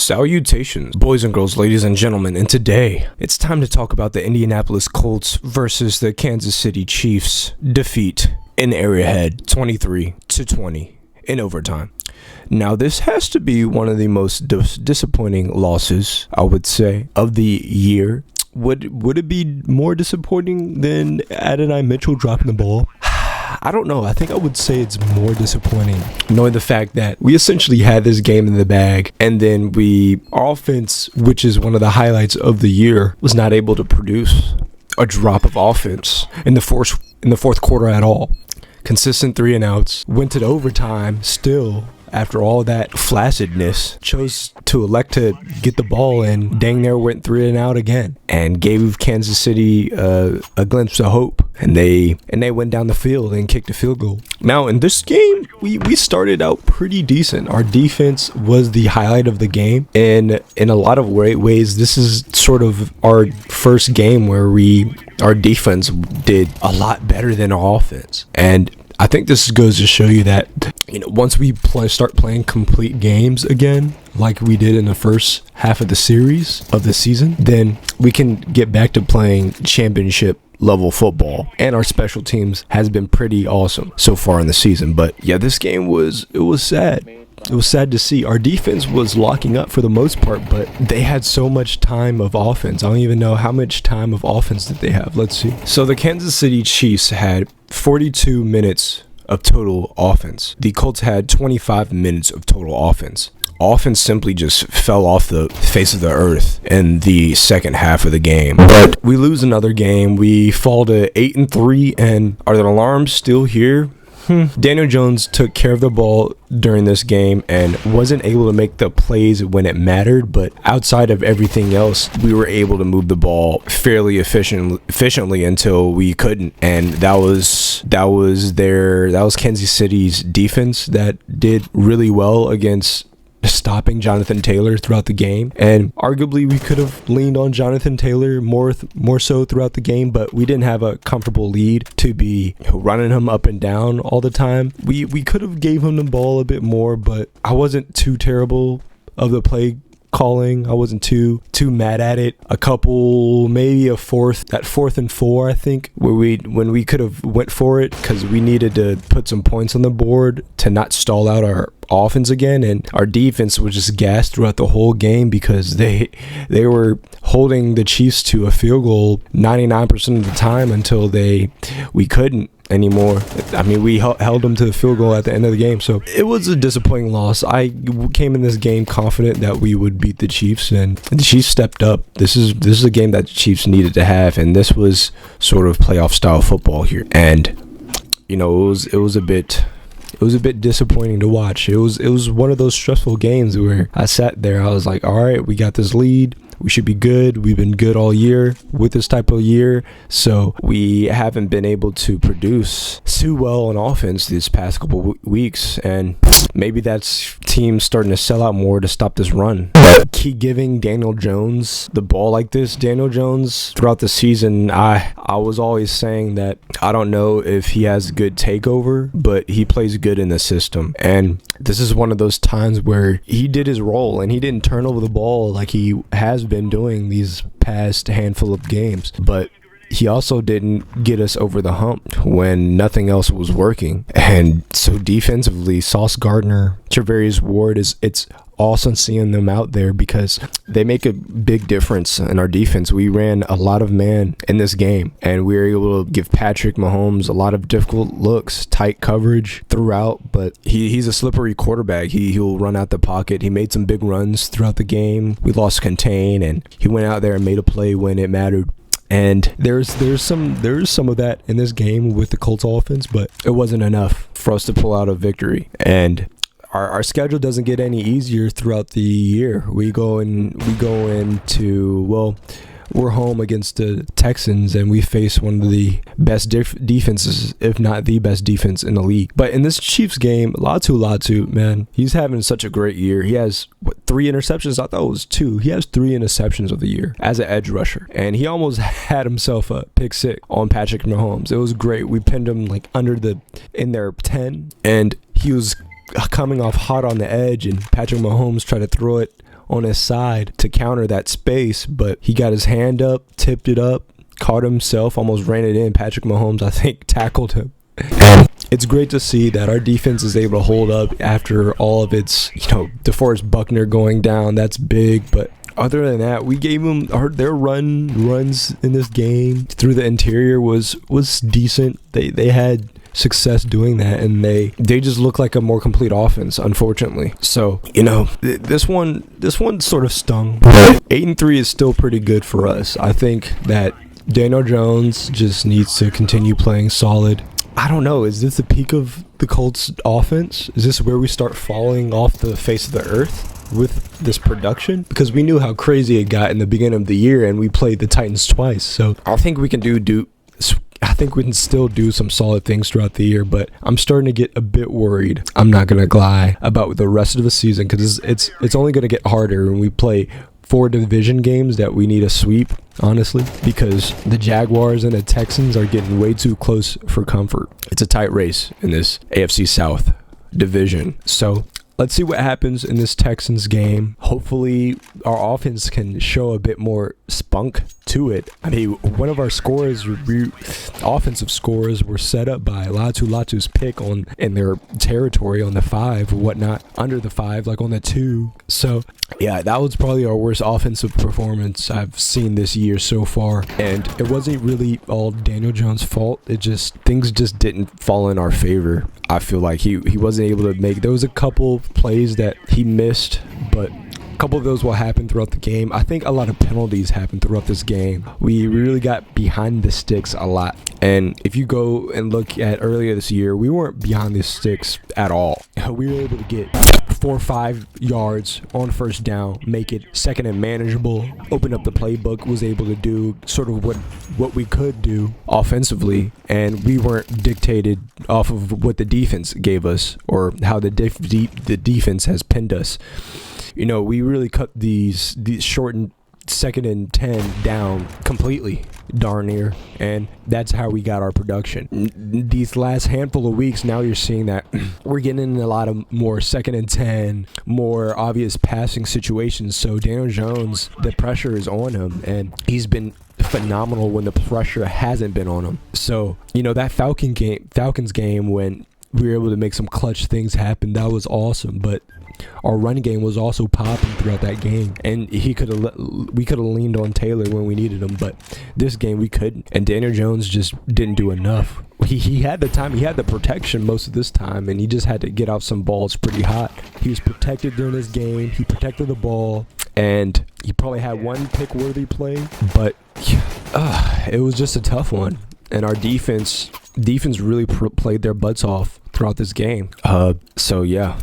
Salutations, boys and girls, ladies and gentlemen, and today it's time to talk about the Indianapolis Colts versus the Kansas City Chiefs defeat in Arrowhead 23-20 in overtime. Now, this has to be one of the most disappointing losses, I would say, of the year. Would it be more disappointing than Adonai Mitchell dropping the ball? I don't know. I think I would say it's more disappointing knowing the fact that we essentially had this game in the bag, and then our offense, which is one of the highlights of the year, was not able to produce a drop of offense in the fourth quarter at all. Consistent 3-and-outs, went to overtime still. After all that flaccidness, chose to elect to get the ball and dang near went 3-and-out again and gave Kansas City a glimpse of hope. And they went down the field and kicked a field goal. Now, in this game, we started out pretty decent. Our defense was the highlight of the game. And in a lot of ways, this is sort of our first game where our defense did a lot better than our offense. And I think this goes to show you that, once we start playing complete games again, like we did in the first half of the season, then we can get back to playing championship level football. And our special teams has been pretty awesome so far in the season. But yeah, this game was sad. It was sad to see. Our defense was locking up for the most part, but they had so much time of offense. I don't even know how much time of offense did they have. Let's see. So the Kansas City Chiefs had 42 minutes of total offense. The Colts had 25 minutes of total offense. Offense simply just fell off the face of the earth in the second half of the game. But we lose another game. We fall to 8-3, and are the alarms still here? Daniel Jones took care of the ball during this game and wasn't able to make the plays when it mattered, but outside of everything else, we were able to move the ball fairly efficiently until we couldn't. And that was Kansas City's defense that did really well against stopping Jonathan Taylor throughout the game. And arguably we could have leaned on Jonathan Taylor more so throughout the game, but we didn't have a comfortable lead to be running him up and down all the time. We could have gave him the ball a bit more, but I wasn't too terrible of the play calling. I wasn't too mad at it. A couple, maybe that 4th and 4, I think, when we could have went for it, because we needed to put some points on the board to not stall out our offense again. And our defense was just gassed throughout the whole game because they were holding the Chiefs to a field goal 99% of the time until we couldn't anymore. I mean, we held them to the field goal at the end of the game. So it was a disappointing loss. I came in this game confident that we would beat the Chiefs, and the Chiefs stepped up. This is a game that the Chiefs needed to have, and this was sort of playoff style football here. And it was a bit disappointing to watch. It was one of those stressful games where I sat there. I was like, all right, we got this lead. We should be good. We've been good all year with this type of year. So we haven't been able to produce too well on offense these past couple weeks. And maybe that's teams starting to sell out more to stop this run. Keep giving Daniel Jones the ball like this. Daniel Jones, throughout the season, I was always saying that I don't know if he has good takeover, but he plays good in the system. And this is one of those times where he did his role and he didn't turn over the ball like he has been doing these past handful of games. But he also didn't get us over the hump when nothing else was working. And so defensively, Sauce Gardner, Travarius Ward, it's awesome seeing them out there because they make a big difference in our defense. We ran a lot of man in this game, and we were able to give Patrick Mahomes a lot of difficult looks, tight coverage throughout, but he's a slippery quarterback. He'll run out the pocket. He made some big runs throughout the game. We lost contain, and he went out there and made a play when it mattered. And there's some of that in this game with the Colts offense, but it wasn't enough for us to pull out a victory. And our schedule doesn't get any easier throughout the year. We go into, well, we're home against the Texans, and we face one of the best defenses, if not the best defense in the league. But in this Chiefs game, Latu, man, he's having such a great year. He has, 3 interceptions? I thought it was 2. He has 3 interceptions of the year as an edge rusher. And he almost had himself a pick 6 on Patrick Mahomes. It was great. We pinned him in their 10, and he was coming off hot on the edge, and Patrick Mahomes tried to throw it on his side to counter that space, but he got his hand up, tipped it up, caught himself, almost ran it in. Patrick Mahomes, I think, tackled him. And it's great to see that our defense is able to hold up after all of its, DeForest Buckner going down. That's big, but other than that, we gave them their runs in this game through the interior was decent. They had success doing that, and they just look like a more complete offense, unfortunately. So this one sort of stung. 8-3 is still pretty good for us. I think that Daniel Jones just needs to continue playing solid. I don't know, is this the peak of the Colts offense? Is this where we start falling off the face of the earth with this production? Because we knew how crazy it got in the beginning of the year, and we played the Titans twice. So I think we can I think we can still do some solid things throughout the year, but I'm starting to get a bit worried. I'm not gonna lie about the rest of the season, because it's only gonna get harder when we play 4 division games that we need a sweep, honestly, because the Jaguars and the Texans are getting way too close for comfort. It's a tight race in this AFC South division. So let's see what happens in this Texans game. Hopefully our offense can show a bit more spunk to it. I mean, one of our offensive scores were set up by Latu's pick in their territory on the 5 or whatnot, under the 5, like on the 2. So yeah, that was probably our worst offensive performance I've seen this year so far, and it wasn't really all Daniel Jones' fault. Things just didn't fall in our favor. I feel like he wasn't able to make. There was a couple plays that he missed, but a couple of those will happen throughout the game. I think a lot of penalties happened throughout this game. We really got behind the sticks a lot. And if you go and look at earlier this year, we weren't behind the sticks at all. We were able to get 4 or 5 yards on first down, make it second and manageable, open up the playbook, was able to do sort of what we could do offensively, and we weren't dictated off of what the defense gave us or how the defense has pinned us. We really cut these shortened 2nd and 10 down completely, darn near, and that's how we got our production. These last handful of weeks, now you're seeing that we're getting in a lot of more 2nd and 10, more obvious passing situations. So Daniel Jones, the pressure is on him, and he's been phenomenal when the pressure hasn't been on him. So that Falcons game, when we were able to make some clutch things happen, that was awesome. But our run game was also popping throughout that game, and we could have leaned on Taylor when we needed him, but this game we couldn't, and Daniel Jones just didn't do enough. He had the time, he had the protection most of this time, and he just had to get out some balls pretty hot. He was protected during this game. He protected the ball, and he probably had one pick-worthy play, but it was just a tough one. And our defense really played their butts off throughout this game. So yeah.